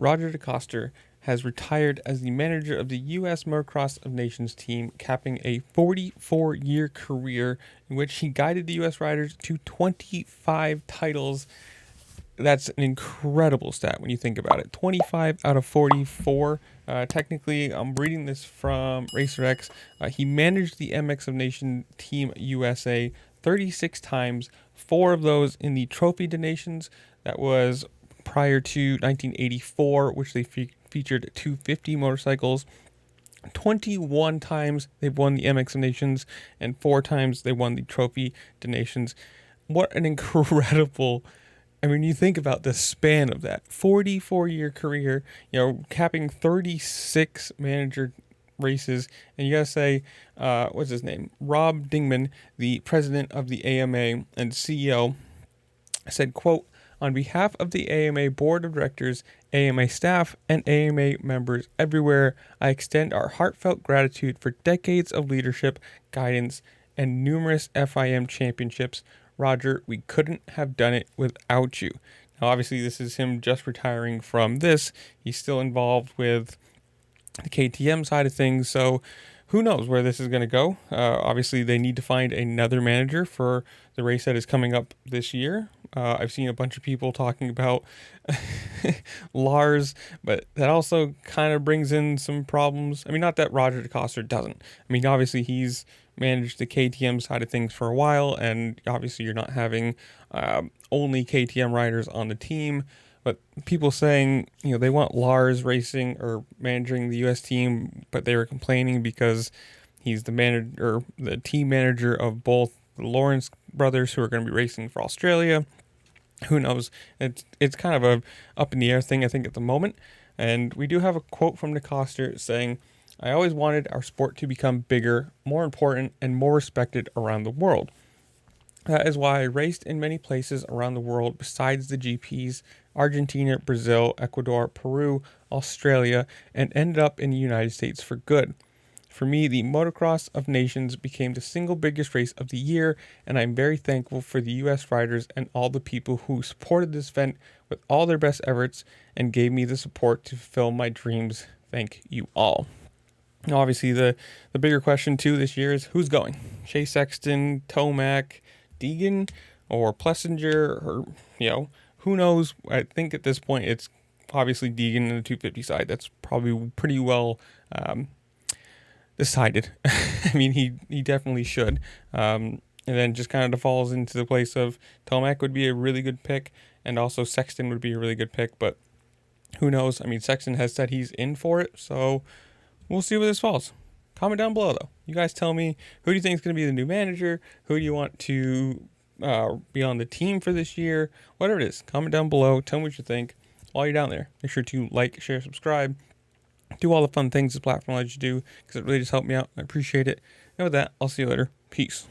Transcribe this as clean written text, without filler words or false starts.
Roger Decoster has retired as the manager of the U.S. Motocross of Nations team, capping a 44-year career in which he guided the U.S. riders to 25 titles. That's an incredible stat when you think about it. 25 out of 44. Technically, I'm reading this from RacerX. He managed the MX of Nation Team USA 36 times, 4 of those in the Trophy de Nations. That was prior to 1984, which they featured 250 motorcycles. 21 times they've won the MX of Nations, and 4 times they won the Trophy de Nations. What an incredible... I mean, you think about the span of that 44-year career, capping 36 manager races. And you got to say, what's his name? Rob Dingman, the president of the AMA and CEO, said, quote, "On behalf of the AMA board of directors, AMA staff, and AMA members everywhere, I extend our heartfelt gratitude for decades of leadership, guidance, and numerous FIM championships. Roger, we couldn't have done it without you." Now, obviously, this is him just retiring from this. He's still involved with the KTM side of things, so who knows where this is going to go. Obviously, they need to find another manager for the race that is coming up this year. I've seen a bunch of people talking about Lars, but that also kind of brings in some problems. I mean, not that Roger Decoster doesn't. I mean, obviously, he's managed the KTM side of things for a while, and obviously you're not having only KTM riders on the team. But people saying, they want Lars racing or managing the U.S. team, but they were complaining because he's the manager, or the team manager of both the Lawrence brothers who are going to be racing for Australia. Who knows? It's kind of a up in the air thing, I think, at the moment. And we do have a quote from Decoster saying, "I always wanted our sport to become bigger, more important, and more respected around the world. That is why I raced in many places around the world besides the GPs, Argentina, Brazil, Ecuador, Peru, Australia, and ended up in the United States for good. For me, the Motocross of Nations became the single biggest race of the year, and I'm very thankful for the U.S. riders and all the people who supported this event with all their best efforts and gave me the support to fulfill my dreams. Thank you all." Now, obviously, the bigger question, too, this year is who's going? Shea Sexton, Tomac, Deegan, or Plessinger, or, who knows? I think at this point, it's obviously Deegan in the 250 side. That's probably pretty well decided. I mean, he definitely should. And then just kind of falls into the place of Tomac would be a really good pick, and also Sexton would be a really good pick, but who knows? I mean, Sexton has said he's in for it, so we'll see where this falls. Comment down below, though. You guys tell me, who do you think is going to be the new manager? Who do you want to be on the team for this year? Whatever it is, comment down below. Tell me what you think. While you're down there, make sure to like, share, subscribe. Do all the fun things this platform lets you do, because it really just helped me out. I appreciate it. And with that, I'll see you later. Peace.